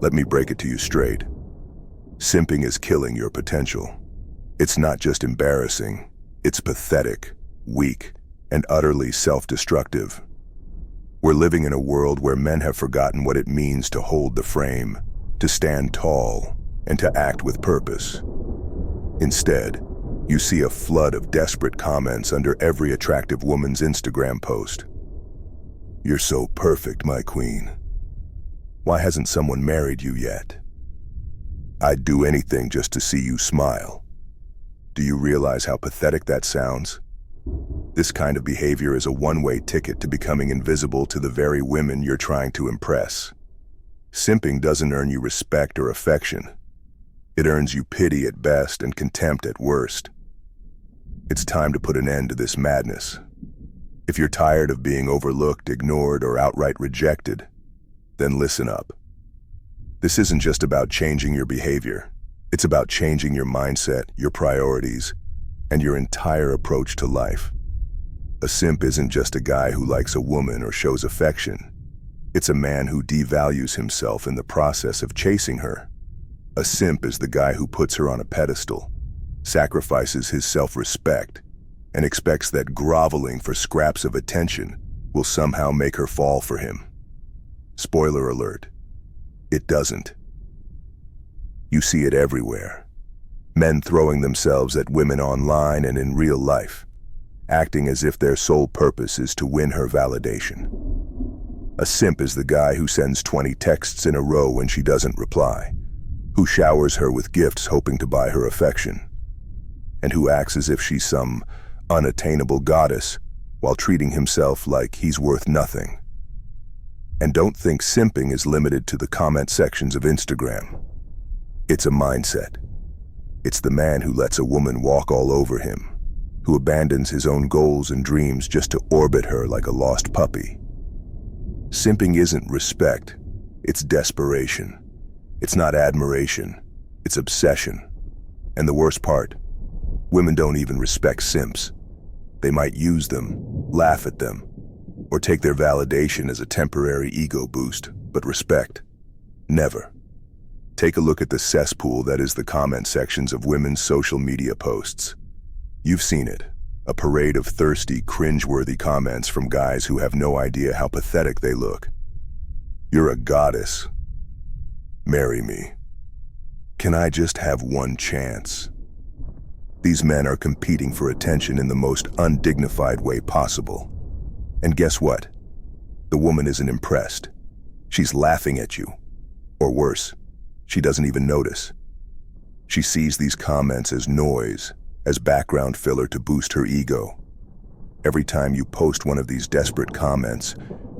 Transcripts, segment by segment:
Let me break it to you straight. Simping is killing your potential. It's not just embarrassing, it's pathetic, weak, and utterly self-destructive. We're living in a world where men have forgotten what it means to hold the frame, to stand tall, and to act with purpose. Instead, you see a flood of desperate comments under every attractive woman's Instagram post. "You're so perfect, my queen. Why hasn't someone married you yet? I'd do anything just to see you smile." Do you realize how pathetic that sounds? This kind of behavior is a one-way ticket to becoming invisible to the very women you're trying to impress. Simping doesn't earn you respect or affection. It earns you pity at best and contempt at worst. It's time to put an end to this madness. If you're tired of being overlooked, ignored, or outright rejected, then listen up. This isn't just about changing your behavior. It's about changing your mindset, your priorities, and your entire approach to life. A simp isn't just a guy who likes a woman or shows affection. It's a man who devalues himself in the process of chasing her. A simp is the guy who puts her on a pedestal, sacrifices his self-respect, and expects that groveling for scraps of attention will somehow make her fall for him. Spoiler alert, it doesn't. You see it everywhere. Men throwing themselves at women online and in real life, acting as if their sole purpose is to win her validation. A simp is the guy who sends 20 texts in a row when she doesn't reply, who showers her with gifts hoping to buy her affection, and who acts as if she's some unattainable goddess while treating himself like he's worth nothing. And don't think simping is limited to the comment sections of Instagram. It's a mindset. It's the man who lets a woman walk all over him, who abandons his own goals and dreams just to orbit her like a lost puppy. Simping isn't respect, it's desperation. It's not admiration, it's obsession. And the worst part, women don't even respect simps. They might use them, laugh at them, or take their validation as a temporary ego boost, but respect, never. Take a look at the cesspool that is the comment sections of women's social media posts. You've seen it, a parade of thirsty, cringe-worthy comments from guys who have no idea how pathetic they look. "You're a goddess. Marry me. Can I just have one chance?" These men are competing for attention in the most undignified way possible. And guess what? The woman isn't impressed. She's laughing at you. Or worse, she doesn't even notice. She sees these comments as noise, as background filler to boost her ego. Every time you post one of these desperate comments,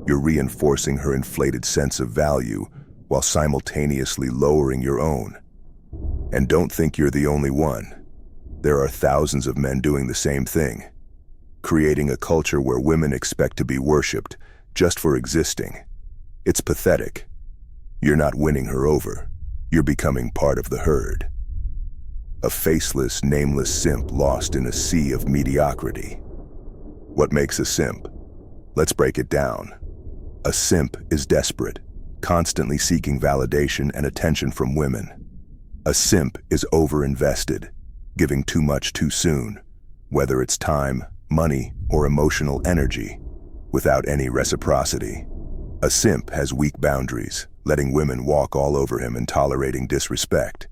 you're reinforcing her inflated sense of value while simultaneously lowering your own. And don't think you're the only one. There are thousands of men doing the same thing, creating a culture where women expect to be worshipped just for existing. It's pathetic. You're not winning her over. You're becoming part of the herd. A faceless, nameless simp lost in a sea of mediocrity. What makes a simp? Let's break it down. A simp is desperate, constantly seeking validation and attention from women. A simp is overinvested, giving too much too soon, whether it's time, money, or emotional energy, without any reciprocity. A simp has weak boundaries, letting women walk all over him and tolerating disrespect.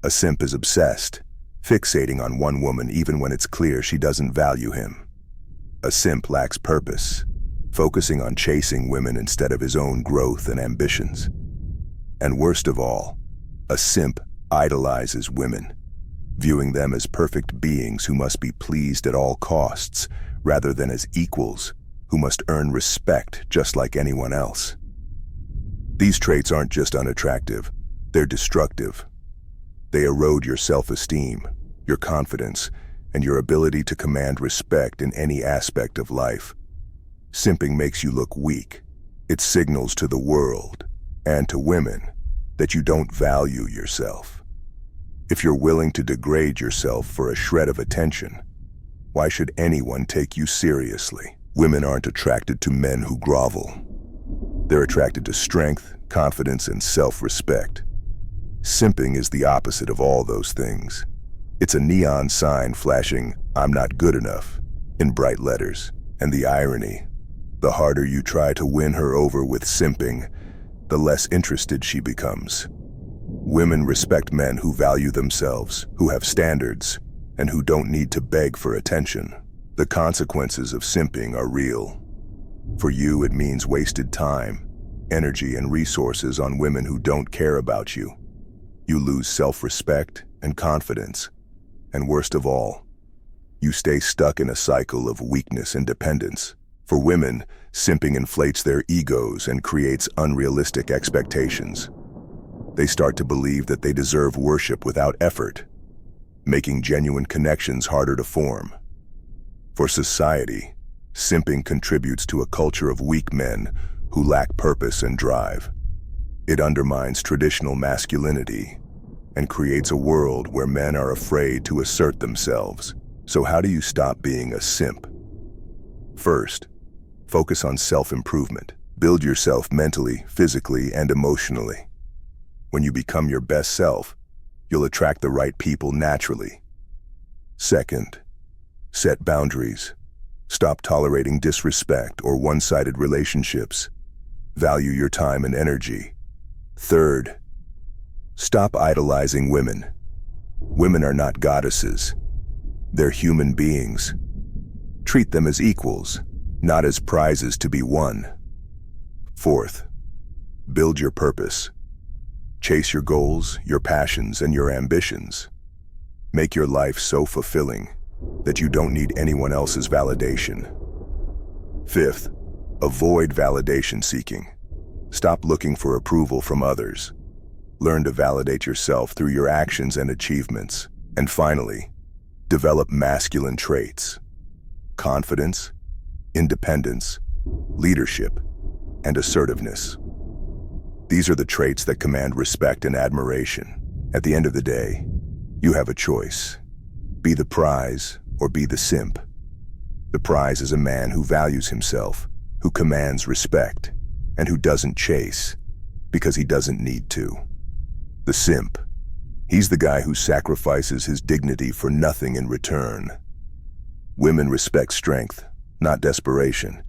A simp is obsessed, fixating on one woman even when it's clear she doesn't value him. A simp lacks purpose, focusing on chasing women instead of his own growth and ambitions. And worst of all, a simp idolizes women, viewing them as perfect beings who must be pleased at all costs, rather than as equals who must earn respect just like anyone else. These traits aren't just unattractive, they're destructive. They erode your self-esteem, your confidence, and your ability to command respect in any aspect of life. Simping makes you look weak. It signals to the world, and to women, that you don't value yourself. If you're willing to degrade yourself for a shred of attention, why should anyone take you seriously? Women aren't attracted to men who grovel. They're attracted to strength, confidence, and self-respect. Simping is the opposite of all those things. It's a neon sign flashing, "I'm not good enough," in bright letters. And the irony, the harder you try to win her over with simping, the less interested she becomes. Women respect men who value themselves, who have standards, and who don't need to beg for attention. The consequences of simping are real. For you, it means wasted time, energy, and resources on women who don't care about you. You lose self-respect and confidence. And worst of all, you stay stuck in a cycle of weakness and dependence. For women, simping inflates their egos and creates unrealistic expectations. They start to believe that they deserve worship without effort, making genuine connections harder to form. For society, simping contributes to a culture of weak men who lack purpose and drive. It undermines traditional masculinity and creates a world where men are afraid to assert themselves. So how do you stop being a simp? First, focus on self-improvement. Build yourself mentally, physically, and emotionally. When you become your best self, you'll attract the right people naturally. Second, set boundaries. Stop tolerating disrespect or one-sided relationships. Value your time and energy. Third, stop idolizing women. Women are not goddesses. They're human beings. Treat them as equals, not as prizes to be won. Fourth, build your purpose. Chase your goals, your passions, and your ambitions. Make your life so fulfilling that you don't need anyone else's validation. Fifth, avoid validation seeking. Stop looking for approval from others. Learn to validate yourself through your actions and achievements. And finally, develop masculine traits: confidence, independence, leadership, and assertiveness. These are the traits that command respect and admiration. At the end of the day, you have a choice. Be the prize or be the simp. The prize is a man who values himself, who commands respect, and who doesn't chase because he doesn't need to. The simp, he's the guy who sacrifices his dignity for nothing in return. Women respect strength, not desperation.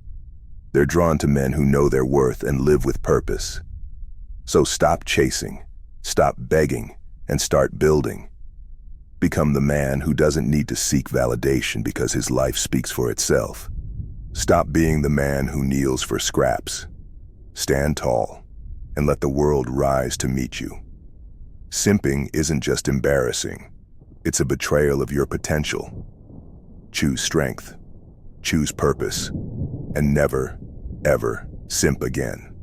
They're drawn to men who know their worth and live with purpose. So stop chasing, stop begging, and start building. Become the man who doesn't need to seek validation because his life speaks for itself. Stop being the man who kneels for scraps. Stand tall and let the world rise to meet you. Simping isn't just embarrassing. It's a betrayal of your potential. Choose strength, choose purpose, and never, ever simp again.